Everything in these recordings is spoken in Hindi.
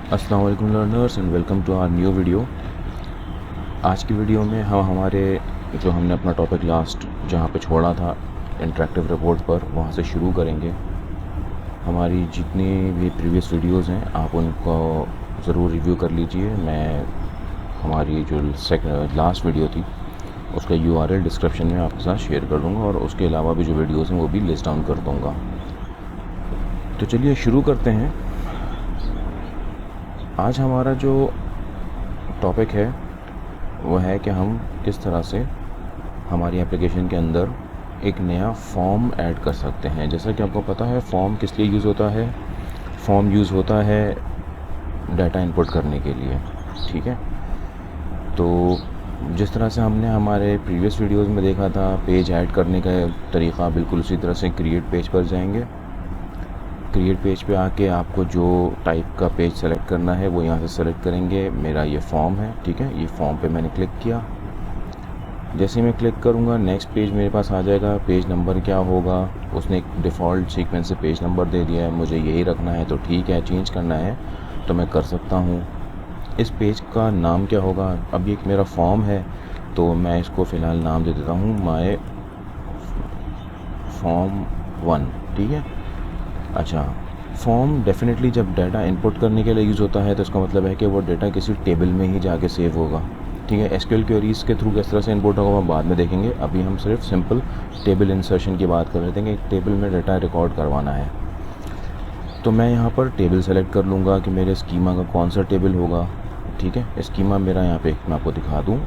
अस्सलाम वालेकुम learners and welcome to our new video. आज की वीडियो में हम हमारे जो हमने अपना टॉपिक लास्ट जहाँ पे छोड़ा था इंटरेक्टिव रिपोर्ट पर, वहाँ से शुरू करेंगे। हमारी जितनी भी प्रीवियस वीडियोस हैं आप उनको ज़रूर रिव्यू कर लीजिए। मैं हमारी जो लास्ट वीडियो थी उसका URL डिस्क्रिप्शन में आपके साथ शेयर कर दूँगा और उसके अलावा भी जो वीडियोज़ हैं वो भी लिस्ट डाउन कर दूँगा। तो चलिए शुरू करते हैं। आज हमारा जो टॉपिक है वो है कि हम किस तरह से हमारी एप्लीकेशन के अंदर एक नया फॉर्म ऐड कर सकते हैं। जैसा कि आपको पता है फॉर्म किस लिए यूज़ होता है। फॉर्म यूज़ होता है डाटा इनपुट करने के लिए, ठीक है। तो जिस तरह से हमने हमारे प्रीवियस वीडियोस में देखा था पेज ऐड करने का तरीक़ा, बिल्कुल उसी तरह से क्रिएट पेज पर जाएंगे। क्रिएट पेज पे आके आपको जो टाइप का पेज सेलेक्ट करना है वो यहाँ से सेलेक्ट करेंगे। मेरा ये फॉर्म है, ठीक है। ये फॉर्म पे मैंने क्लिक किया। जैसे ही मैं क्लिक करूँगा नेक्स्ट पेज मेरे पास आ जाएगा। पेज नंबर क्या होगा, उसने एक डिफ़ॉल्ट सीक्वेंस से पेज नंबर दे दिया है, मुझे यही रखना है तो ठीक है। चेंज करना है तो मैं कर सकता हूँ। इस पेज का नाम क्या होगा, अब ये एक मेरा फॉर्म है तो मैं इसको फ़िलहाल नाम दे देता हूँ माय फॉर्म 1, ठीक है। अच्छा, फॉर्म डेफिनेटली जब डाटा इनपुट करने के लिए यूज़ होता है तो इसका मतलब है कि वो डाटा किसी टेबल में ही जाके सेव होगा, ठीक है। SQL क्वेरीज़ के थ्रू किस तरह से इनपुट होगा हम बाद में देखेंगे। अभी हम सिर्फ सिंपल टेबल इंसर्शन की बात कर रहे थे कि एक टेबल में डाटा रिकॉर्ड करवाना है। तो मैं यहाँ पर टेबल सेलेक्ट कर लूँगा कि मेरे स्कीमा का कौन सा टेबल होगा, ठीक है। स्कीमा मेरा यहाँ पे मैं आपको दिखा दूँ,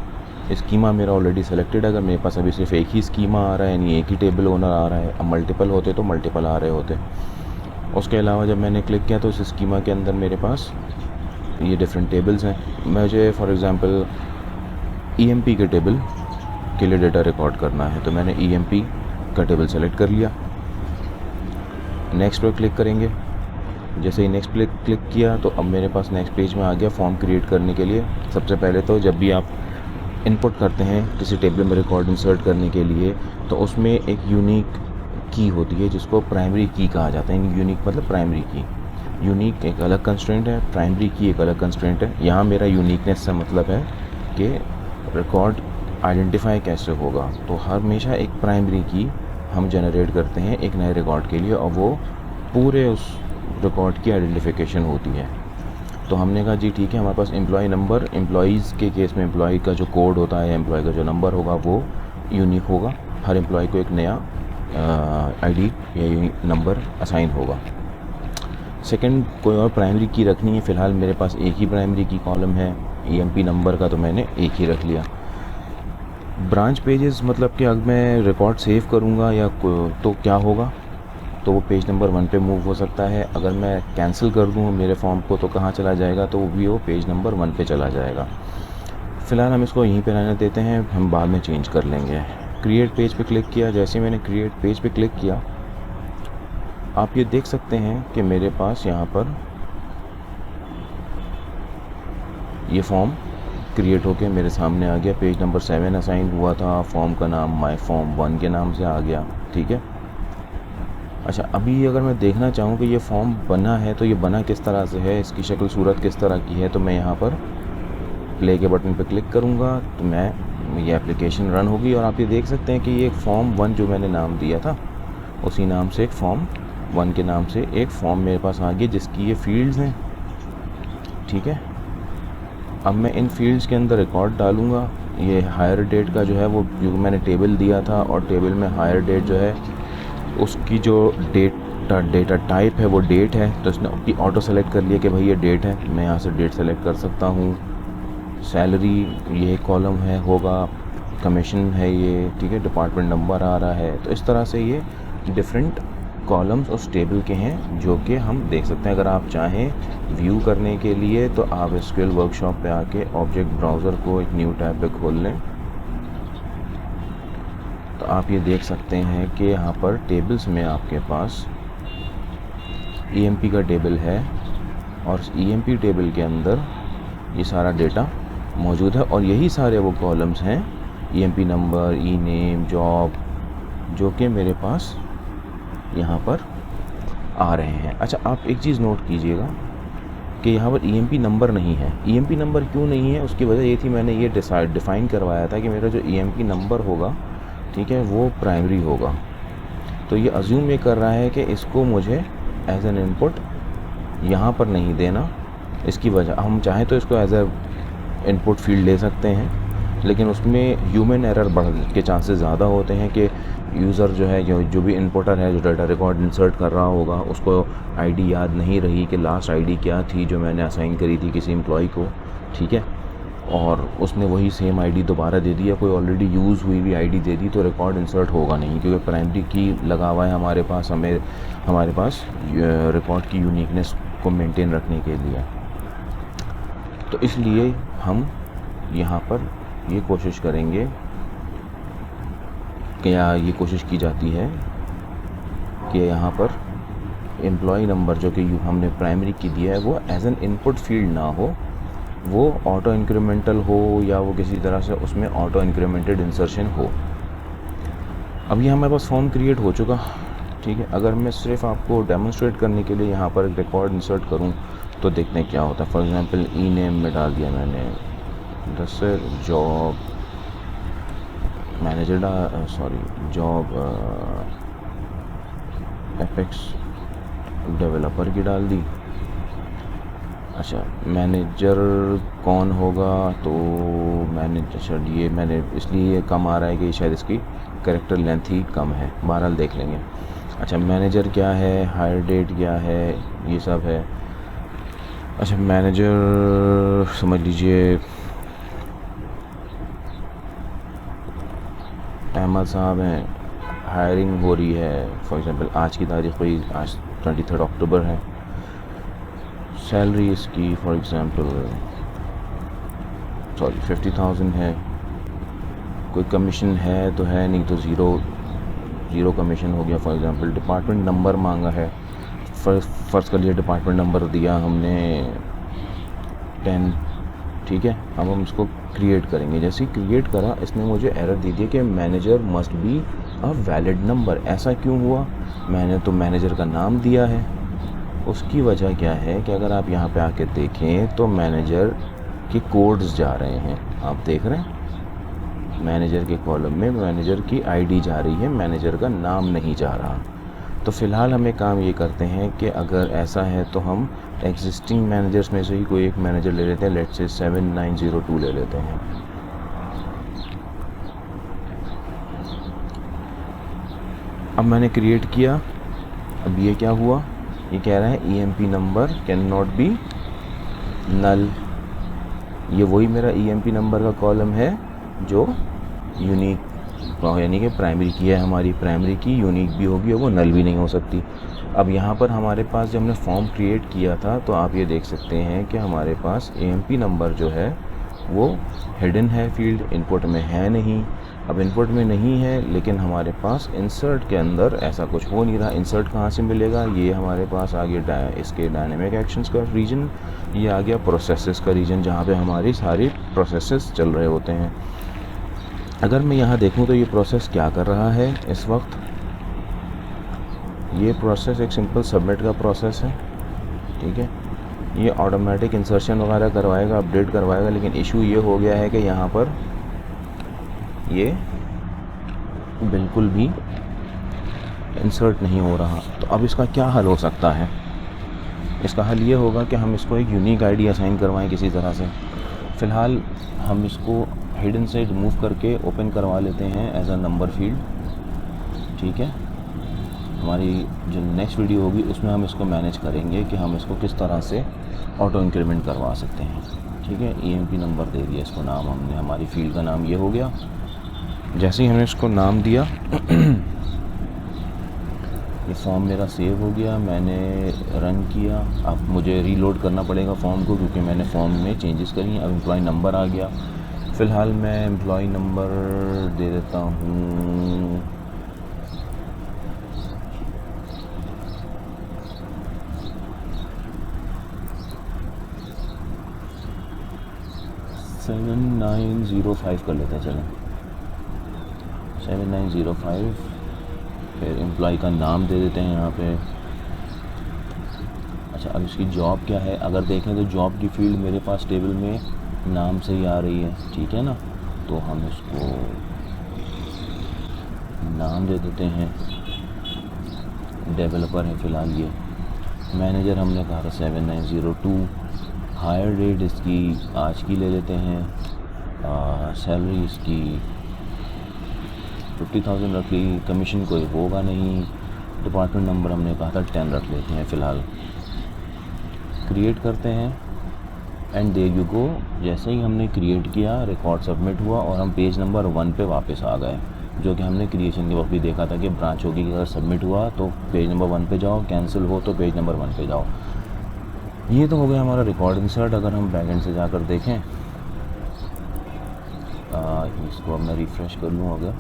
स्कीमा मेरा ऑलरेडी सेलेक्टेड है। अगर मेरे पास अभी सिर्फ एक ही स्कीमा आ रहा है, यानी एक ही टेबल ओनर आ रहा है, अब मल्टीपल होते तो मल्टीपल आ रहे होते। उसके अलावा जब मैंने क्लिक किया तो इस स्कीमा के अंदर मेरे पास ये डिफरेंट टेबल्स हैं। मुझे फॉर एग्ज़ाम्पल EMP के टेबल के लिए डेटा रिकॉर्ड करना है तो मैंने EMP का टेबल सेलेक्ट कर लिया। नेक्स्ट पर क्लिक करेंगे। जैसे ही नेक्स्ट क्लिक किया तो अब मेरे पास नेक्स्ट पेज में आ गया फॉर्म क्रिएट करने के लिए। सबसे पहले तो जब भी आप इनपुट करते हैं किसी टेबल में रिकॉर्ड इंसर्ट करने के लिए तो उसमें एक यूनिक की होती है जिसको प्राइमरी की कहा जाता है। यूनिक मतलब प्राइमरी की, यूनिक एक अलग कंस्ट्रेंट है, प्राइमरी की एक अलग कंस्ट्रेंट है। यहाँ मेरा यूनिकनेस से मतलब है कि रिकॉर्ड आइडेंटिफाई कैसे होगा। तो हमेशा एक प्राइमरी की हम जनरेट करते हैं एक नए रिकॉर्ड के लिए और वो पूरे उस रिकॉर्ड की आइडेंटिफिकेशन होती है। तो हमने कहा जी ठीक है, हमारे पास एम्प्लॉय नंबर, एम्प्लॉयज़ के केस में एम्प्लॉय का जो कोड होता है, एम्प्लॉय का जो नंबर होगा वो यूनिक होगा। हर एम्प्लॉय को एक नया ID या नंबर असाइन होगा। सेकंड, कोई और प्राइमरी की रखनी है, फ़िलहाल मेरे पास एक ही प्राइमरी की कॉलम है EMP नंबर का, तो मैंने एक ही रख लिया। ब्रांच पेजेस मतलब कि अगर मैं रिकॉर्ड सेव करूँगा या तो क्या होगा, तो वो पेज नंबर 1 पे मूव हो सकता है। अगर मैं कैंसिल कर दूँ मेरे फॉर्म को तो कहाँ चला जाएगा, तो वो भी वो पेज नंबर 1 पे चला जाएगा। फ़िलहाल हम इसको यहीं पे रहने देते हैं, हम बाद में चेंज कर लेंगे। क्रिएट पेज पे क्लिक किया। जैसे मैंने क्रिएट पेज पे क्लिक किया आप ये देख सकते हैं कि मेरे पास यहाँ पर ये फॉर्म क्रिएट होके मेरे सामने आ गया। पेज नंबर 7 असाइन हुआ था, फॉर्म का नाम माय फॉर्म 1 के नाम से आ गया, ठीक है। अच्छा, अभी अगर मैं देखना चाहूँ कि ये फॉर्म बना है तो ये बना किस तरह से है, इसकी शक्ल सूरत किस तरह की है, तो मैं यहाँ पर प्ले के बटन पे क्लिक करूँगा तो ये एप्लीकेशन रन होगी और आप ये देख सकते हैं कि ये फॉर्म 1 जो मैंने नाम दिया था उसी नाम से एक फॉर्म 1 के नाम से एक फॉर्म मेरे पास आ गया जिसकी ये फील्ड्स हैं, ठीक है। अब मैं इन फील्ड्स के अंदर रिकॉर्ड डालूँगा। ये हायर डेट का जो है वो जो मैंने टेबल दिया था और टेबल में हायर डेट जो है उसकी जो डेटा टाइप है वो डेट है, तो इसने ऑटो सेलेक्ट कर लिया कि भाई ये डेट है। मैं यहाँ से डेट सेलेक्ट कर सकता हूँ। सैलरी ये कॉलम है होगा, कमीशन है ये, ठीक है। डिपार्टमेंट नंबर आ रहा है। तो इस तरह से ये डिफरेंट कॉलम्स उस टेबल के हैं जो कि हम देख सकते हैं। अगर आप चाहें व्यू करने के लिए तो आप SQL वर्कशॉप पे आके ऑब्जेक्ट ब्राउज़र को एक न्यू टैब पे खोल लें तो आप ये देख सकते हैं कि यहाँ पर टेबल्स में आपके पास EMP का टेबल है और EMP टेबल के अंदर ये सारा डेटा मौजूद है और यही सारे वो कॉलम्स हैं EMP नंबर, नेम, जॉब, जो कि मेरे पास यहाँ पर आ रहे हैं। अच्छा, आप एक चीज़ नोट कीजिएगा कि यहाँ पर ईएमपी नंबर नहीं है। ईएमपी नंबर क्यों नहीं है, उसकी वजह ये थी, मैंने ये डिफ़ाइन करवाया था कि मेरा जो ईएमपी नंबर होगा, ठीक है, वो प्राइमरी होगा। तो ये अज्यूम ये कर रहा है कि इसको मुझे एज एन इनपुट यहाँ पर नहीं देना। इसकी वजह, हम चाहें तो इसको एज ए इनपुट फील्ड ले सकते हैं, लेकिन उसमें ह्यूमन एरर बढ़ के चांसेस ज़्यादा होते हैं कि यूज़र जो है, जो भी इनपुटर है, जो डाटा रिकॉर्ड इंसर्ट कर रहा होगा, उसको आईडी याद नहीं रही कि लास्ट आईडी क्या थी जो मैंने असाइन करी थी किसी एम्प्लॉय को, ठीक है, और उसने वही सेम आईडी दोबारा दे दी या कोई ऑलरेडी यूज़ हुई हुई आईडी दे दी, तो रिकॉर्ड इंसर्ट होगा नहीं, क्योंकि प्राइमरी की लगा हुआ है हमारे पास, हमारे पास रिकॉर्ड की यूनिकनेस को मेंटेन रखने के लिए। तो इसलिए हम यहाँ पर ये कोशिश करेंगे कि ये कोशिश की जाती है कि यहाँ पर एम्प्लॉय नंबर जो कि हमने प्राइमरी की दिया है वो एज एन इनपुट फील्ड ना हो, वो ऑटो इंक्रीमेंटल हो या वो किसी तरह से उसमें ऑटो इंक्रीमेंटेड इंसर्शन हो। अब ये हमारे पास फॉर्म क्रिएट हो चुका, ठीक है। अगर मैं सिर्फ आपको डेमोन्स्ट्रेट करने के लिए यहाँ पर एक रिकॉर्ड इंसर्ट करूँ तो देखते हैं क्या होता है। फॉर एग्जांपल ई नेम में डाल दिया मैंने, जैसे job manager job apex developer की डाल दी। अच्छा, मैनेजर कौन होगा, तो मैनेजर, ये मैंने इसलिए कम आ रहा है कि शायद इसकी कैरेक्टर लेंथ ही कम है, बहरहाल देख लेंगे। अच्छा, मैनेजर क्या है, हायर डेट क्या है, ये सब है। अच्छा, मैनेजर समझ लीजिए अहमद साहब हैं, हायरिंग हो रही है, फॉर एग्जांपल आज की तारीख कोई, आज 23 अक्टूबर है। सैलरी इसकी फॉर एग्जांपल 50,000 है। कोई कमीशन है तो है नहीं, तो ज़ीरो कमीशन हो गया। फॉर एग्जांपल डिपार्टमेंट नंबर मांगा है, फ़र्ज़ कर लिया डिपार्टमेंट नंबर दिया हमने 10, ठीक है। अब हम इसको क्रिएट करेंगे। जैसे ही क्रिएट करा, इसने मुझे एरर दी थी कि manager must be a valid number. ऐसा क्यों हुआ, मैंने तो मैनेजर का नाम दिया है। उसकी वजह क्या है कि अगर आप यहाँ पे आके देखें तो मैनेजर के कोड्स जा रहे हैं, आप देख रहे हैं, मैनेजर के कॉलम में मैनेजर की आईडी जा रही है, मैनेजर का नाम नहीं जा रहा। तो फ़िलहाल हमें काम ये करते हैं कि अगर ऐसा है तो हम एग्जिस्टिंग मैनेजर्स में से ही कोई एक मैनेजर ले लेते हैं। लेट्स से 7902 ले लेते हैं। अब मैंने क्रिएट किया। अब ये क्या हुआ, ये कह रहा है EMP number can not be null. ये वही मेरा ईएमपी नंबर का कॉलम है जो यूनिक, यानी कि प्राइमरी की है। हमारी प्राइमरी की यूनिक भी होगी और वो नल भी नहीं हो सकती। अब यहाँ पर हमारे पास जब हमने फॉर्म क्रिएट किया था तो आप ये देख सकते हैं कि हमारे पास ईएमपी नंबर जो है वो हिडन है, फील्ड इनपुट में है नहीं। अब इनपुट में नहीं है, लेकिन हमारे पास इंसर्ट के अंदर ऐसा कुछ हो नहीं रहा। इंसर्ट कहाँ से मिलेगा, ये हमारे पास आ गया इसके डायनेमिक एक्शंस का रीजन, ये आ गया प्रोसेसेस का रीजन, जहाँ पे हमारी सारी प्रोसेसेस चल रहे होते हैं। अगर मैं यहाँ देखूँ तो ये प्रोसेस क्या कर रहा है इस वक्त, ये प्रोसेस एक सिंपल सबमिट का प्रोसेस है, ठीक है। ये ऑटोमेटिक इंसर्शन वगैरह करवाएगा, अपडेट करवाएगा, लेकिन इशू ये हो गया है कि यहाँ पर ये बिल्कुल भी इंसर्ट नहीं हो रहा। तो अब इसका क्या हल हो सकता है, इसका हल ये होगा कि हम इसको एक यूनिक आईडी असाइन करवाएं किसी तरह से। फ़िलहाल हम इसको हिडन से रिमूव करके ओपन करवा लेते हैं एज अ नंबर फील्ड, ठीक है। हमारी जो नेक्स्ट वीडियो होगी उसमें हम इसको मैनेज करेंगे कि हम इसको किस तरह से ऑटो इंक्रीमेंट करवा सकते हैं, ठीक है। ईएमपी नंबर दे दिया इसको नाम हमने, हमारी फील्ड का नाम ये हो गया। जैसे ही हमने इसको नाम दिया ये फॉर्म मेरा सेव हो गया, मैंने रन किया। अब मुझे रीलोड करना पड़ेगा फॉर्म को, क्योंकि मैंने फॉर्म में चेंजेस करी हैं। अब एम्प्लॉय नंबर आ गया। फ़िलहाल मैं एम्प्लॉय नंबर दे देता हूँ 7905 कर लेते हैं, चलें 7905। फिर एम्प्लॉय का नाम दे देते हैं यहाँ पे। अच्छा, अब इसकी जॉब क्या है, अगर देखें तो जॉब की फील्ड मेरे पास टेबल में नाम से ही आ रही है, ठीक है ना। तो हम इसको नाम दे देते हैं, डेवलपर है फ़िलहाल ये। मैनेजर हमने कहा था 7902। हायर डेट इसकी आज की ले लेते हैं। सैलरी इसकी 50,000 रख ली, कमीशन कोई होगा नहीं। डिपार्टमेंट नंबर हमने कहा था 10 रख लेते हैं फ़िलहाल। क्रिएट करते हैं एंड देयर यू गो। जैसे ही हमने क्रिएट किया, रिकॉर्ड सबमिट हुआ और हम पेज नंबर 1 पे वापस आ गए, जो कि हमने क्रिएशन के वक्त भी देखा था कि ब्रांच होगी कि अगर सबमिट हुआ तो पेज नंबर 1 पे जाओ, कैंसिल हो तो पेज नंबर 1 पे जाओ। ये तो हो गया हमारा रिकॉर्ड इंसर्ट। अगर हम बैकएंड से जाकर देखें, इसको अब मैं रिफ़्रेश कर लूँ अगर,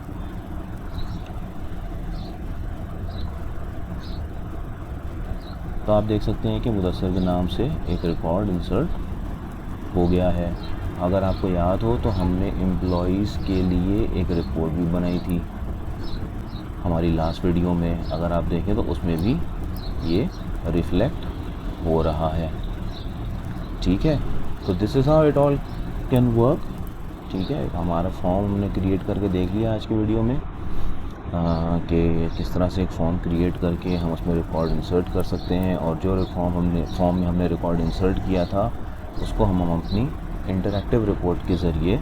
तो आप देख सकते हैं कि मुदस्सर के नाम से एक रिकॉर्ड इंसर्ट हो गया है। अगर आपको याद हो तो हमने एम्प्लॉइज़ के लिए एक रिपोर्ट भी बनाई थी हमारी लास्ट वीडियो में, अगर आप देखें तो उसमें भी ये रिफ्लेक्ट हो रहा है, ठीक है। तो this is how it all can work, ठीक है। हमारा फॉर्म हमने क्रिएट करके देख लिया आज की वीडियो में कि किस तरह से एक फॉर्म क्रिएट करके हम उसमें रिकॉर्ड इंसर्ट कर सकते हैं, और जो फॉर्म में हमने रिकॉर्ड इंसर्ट किया था उसको हम अपनी इंटरैक्टिव रिपोर्ट के ज़रिए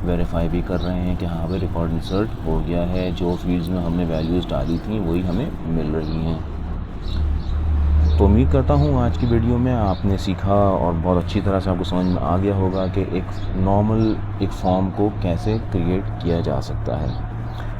वेरीफाई भी कर रहे हैं कि हाँ भाई रिकॉर्ड इंसर्ट हो गया है, जो फील्ड्स में हमने वैल्यूज़ डाली थी वही हमें मिल रही हैं। तो उम्मीद करता हूँ आज की वीडियो में आपने सीखा और बहुत अच्छी तरह से आपको समझ में आ गया होगा कि एक नॉर्मल एक फॉर्म को कैसे क्रिएट किया जा सकता है।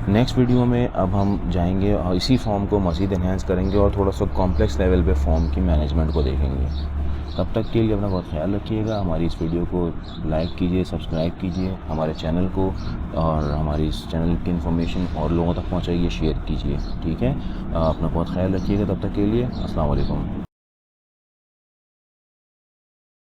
नेक्स्ट वीडियो में अब हम जाएंगे और इसी फॉर्म को मज़ीद एनहांस करेंगे और थोड़ा सा कॉम्प्लेक्स लेवल पे फॉर्म की मैनेजमेंट को देखेंगे। तब तक के लिए अपना बहुत ख्याल रखिएगा। हमारी इस वीडियो को लाइक कीजिए, सब्सक्राइब कीजिए हमारे चैनल को, और हमारी इस चैनल की इन्फॉर्मेशन और लोगों तक पहुंचाइए, शेयर कीजिए, ठीक है। अपना बहुत ख्याल रखिएगा। तब तक के लिए अस्सलाम वालेकुम।